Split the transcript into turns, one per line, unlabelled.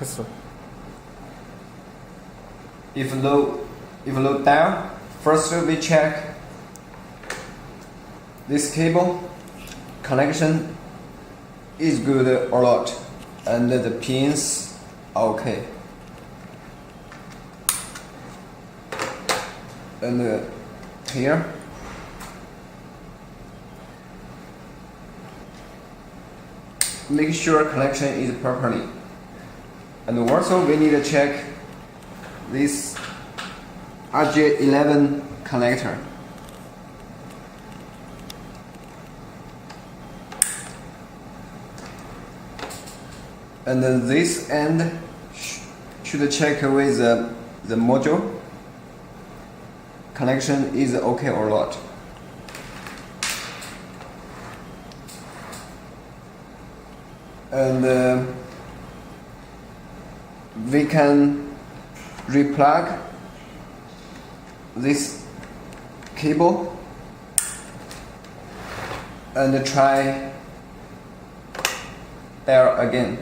됐어.
If load down, first we check this cable connection is good or not, and the pins are okay. And here make sure connection is properly. And also we need to check this RJ11 connector. And then this end should check with the module connection is okay or not. And we can replug this cable and try there again.